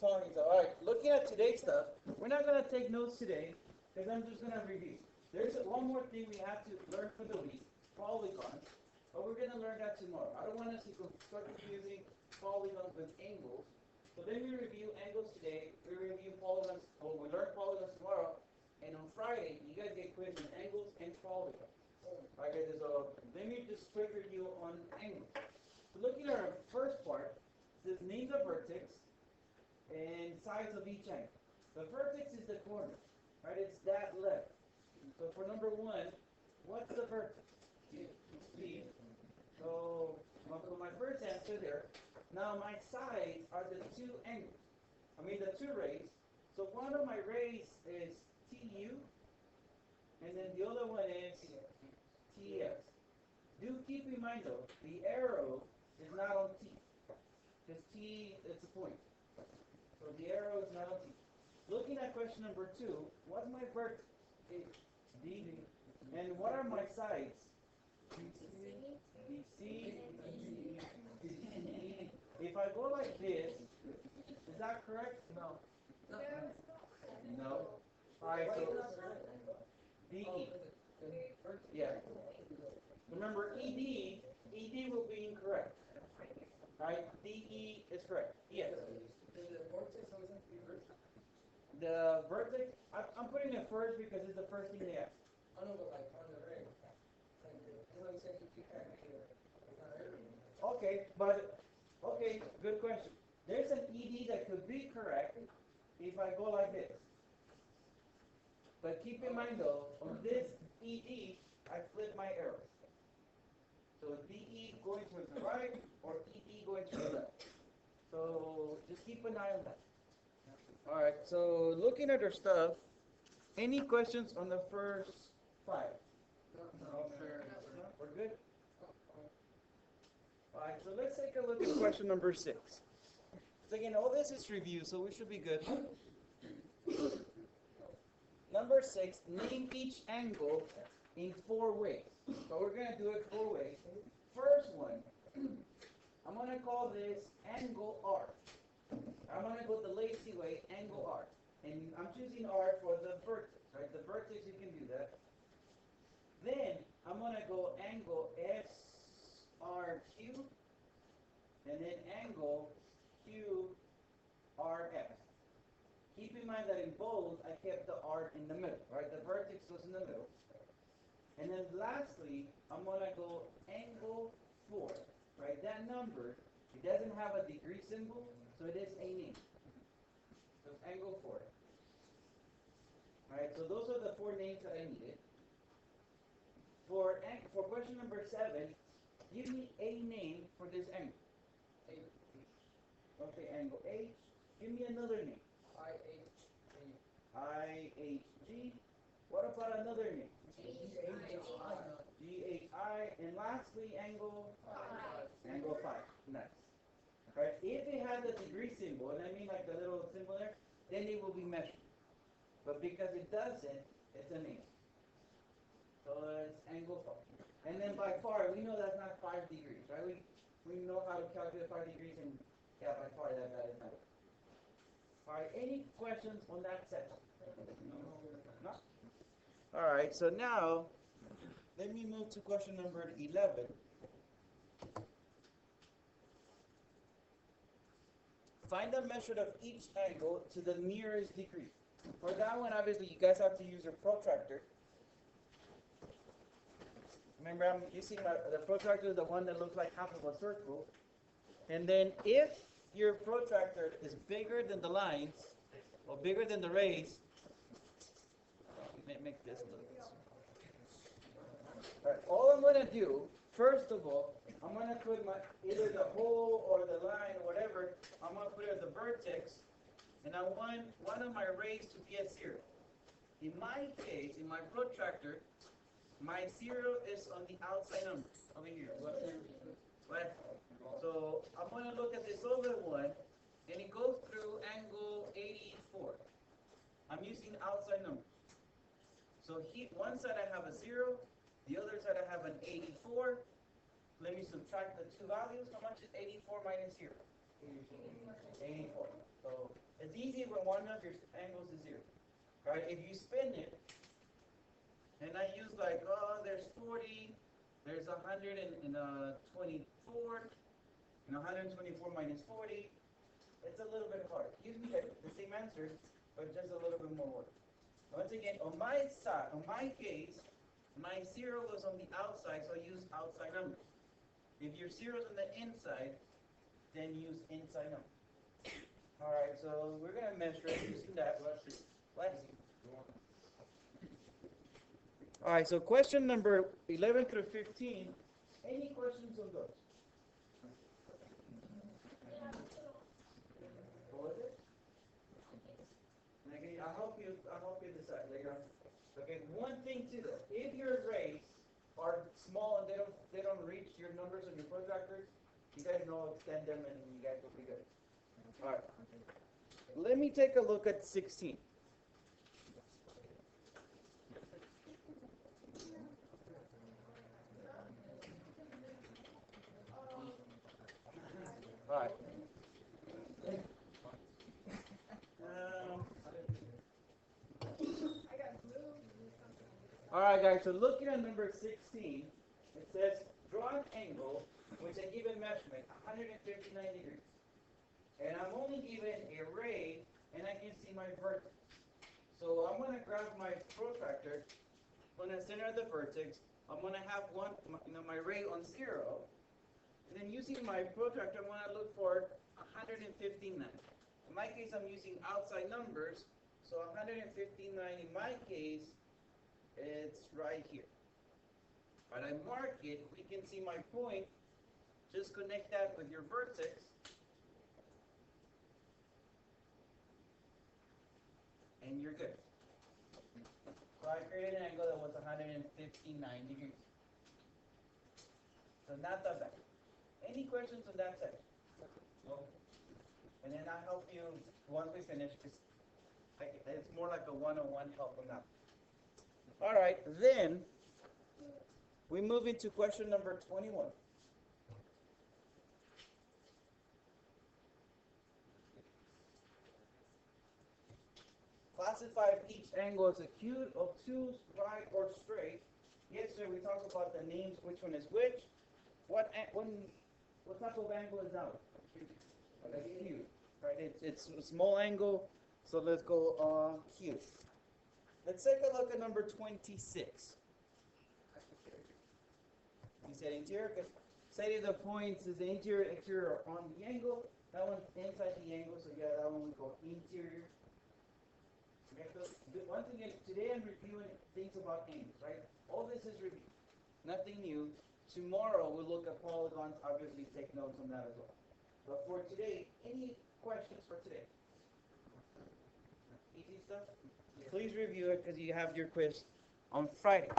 telling you. All right, looking at today's stuff, we're not going to take notes today because I'm just going to review. There's one more thing we have to learn for the week, polygons, but we're going to learn that tomorrow. I don't want us to start confusing polygons with angles. So then we review angles today, we review polygons, or we learn polygons tomorrow, and on Friday, you guys get quiz on angles and polygons. All right, guys, so let me just quick review on angles. So looking at our first part, it says name the vertex and size of each angle. The vertex is the corner, right? It's that left. So for number one, what's the vertex? B. So I'm going to put my first answer there. Now my sides are the two angles. The two rays. So one of my rays is TU, and then the other one is TS. Do keep in mind though, the arrow is not on T. Because T, it's a point. So the arrow is not on T. Looking at question number 2, what's my vertex? D. And what are my sides? BC. If I go like this, is that correct? No. No. Alright, so DE. Yeah. Remember, ED will be incorrect. Right? DE is correct. Yes. The vertex, I'm putting it first because it's the first thing they ask. I know, but like on the ring. Okay, good question. There's an ED that could be correct if I go like this. But keep in mind though, on this ED, I flip my arrows. So DE going to the right or ED going to the left. So just keep an eye on that. Alright, so looking at our stuff, any questions on the first 5? No, we're good? Alright, so let's take a look at question number 6. So again, all this is review, so we should be good. Number 6, name each angle in 4 ways. So we're going to do it 4 ways. First one, I'm going to call this angle R. I'm going to go the lazy way, angle R. And I'm choosing R for the vertex, right? The vertex, you can do that. Then I'm going to go angle SRQ, and then angle QRS. Keep in mind that in both, I kept the R in the middle, right? The vertex was in the middle. And then lastly, I'm going to go angle 4, right? That number, it doesn't have a degree symbol, so it is a name. So it's angle 4. All right, so those are the 4 names that I needed. For question number 7, give me a name for this angle. Okay, angle H. Give me another name. IHG. What about another name? GHI. And lastly, angle 5. Angle 5. Nice. Right? If it has a degree symbol, and I mean like the little symbol there, then it will be measured. But because it doesn't, it's a name. So it's angle 5. And then by far, we know that's not 5 degrees, right? We know how to calculate 5 degrees, and yeah, by far that is not it. All right, any questions on that section? No? All right, so now let me move to question number 11. Find the measure of each angle to the nearest degree. For that one, obviously, you guys have to use your protractor. Remember, I'm using the protractor, the one that looks like half of a circle. And then if your protractor is bigger than the lines, or bigger than the rays, make this a little bit. All right, all I'm going to do, first of all, I'm going to put either the hole or the line or whatever, I'm going to put it at the vertex, and I want one of my rays to be at 0. In my case, in my protractor, my 0 is on the outside number, over here. Right? So I'm going to look at this other one, and it goes through angle 84. I'm using outside numbers. So one side I have a 0, the other side I have an 84. Let me subtract the 2 values. How much is 84 minus 0? 84. So when one of your angles is 0. Right? If you spin it, and I use like, oh, there's 40, there's 124, 124 minus 40, it's a little bit hard. Gives me the same answer, but just a little bit more work. Once again, on my side, on my case, my 0 was on the outside, so I use outside numbers. If your 0 is on the inside, then use inside numbers. All right, so we're going to measure it using that. Let's see. All right, so question number 11 through 15. Any questions on those? What was it? Okay, I'll help you decide later on. Okay, one thing too though, if your arrays are small and they don't reach your numbers on your protractors, you guys know extend them and you guys will be good. All right. Let me take a look at 16. All right. All right, guys. So looking at number 16, it says draw an angle with a given measurement, 159 degrees. And I'm only given a ray, and I can see my vertex. So I'm going to grab my protractor, I'm going to center the vertex. I'm going to have my ray on 0. And then using my protractor, I'm going to look for 159. In my case, I'm using outside numbers. So 159 in my case, it's right here. But I mark it, we can see my point. Just connect that with your vertex. And you're good. So I created an angle that was 159 degrees. So not that bad. Any questions on that section? No. And then I'll help you once we finish, because it's more like a one-on-one help on that. All right, then we move into question number 21. Classify if each angle is acute, obtuse, right, or straight. Yesterday we talked about the names, which one is which. What type of angle is that? Acute, right? It's a small angle, so let's go acute. Let's take a look at number 26. You said interior, because say the points is the interior, exterior on the angle. That one's inside the angle, so yeah, that one we go interior. Okay, so once again, today I'm reviewing things about angles, right? All this is review, nothing new. Tomorrow we'll look at polygons, obviously take notes on that as well. But for today, any questions for today? Easy stuff? Please review it because you have your quiz on Friday.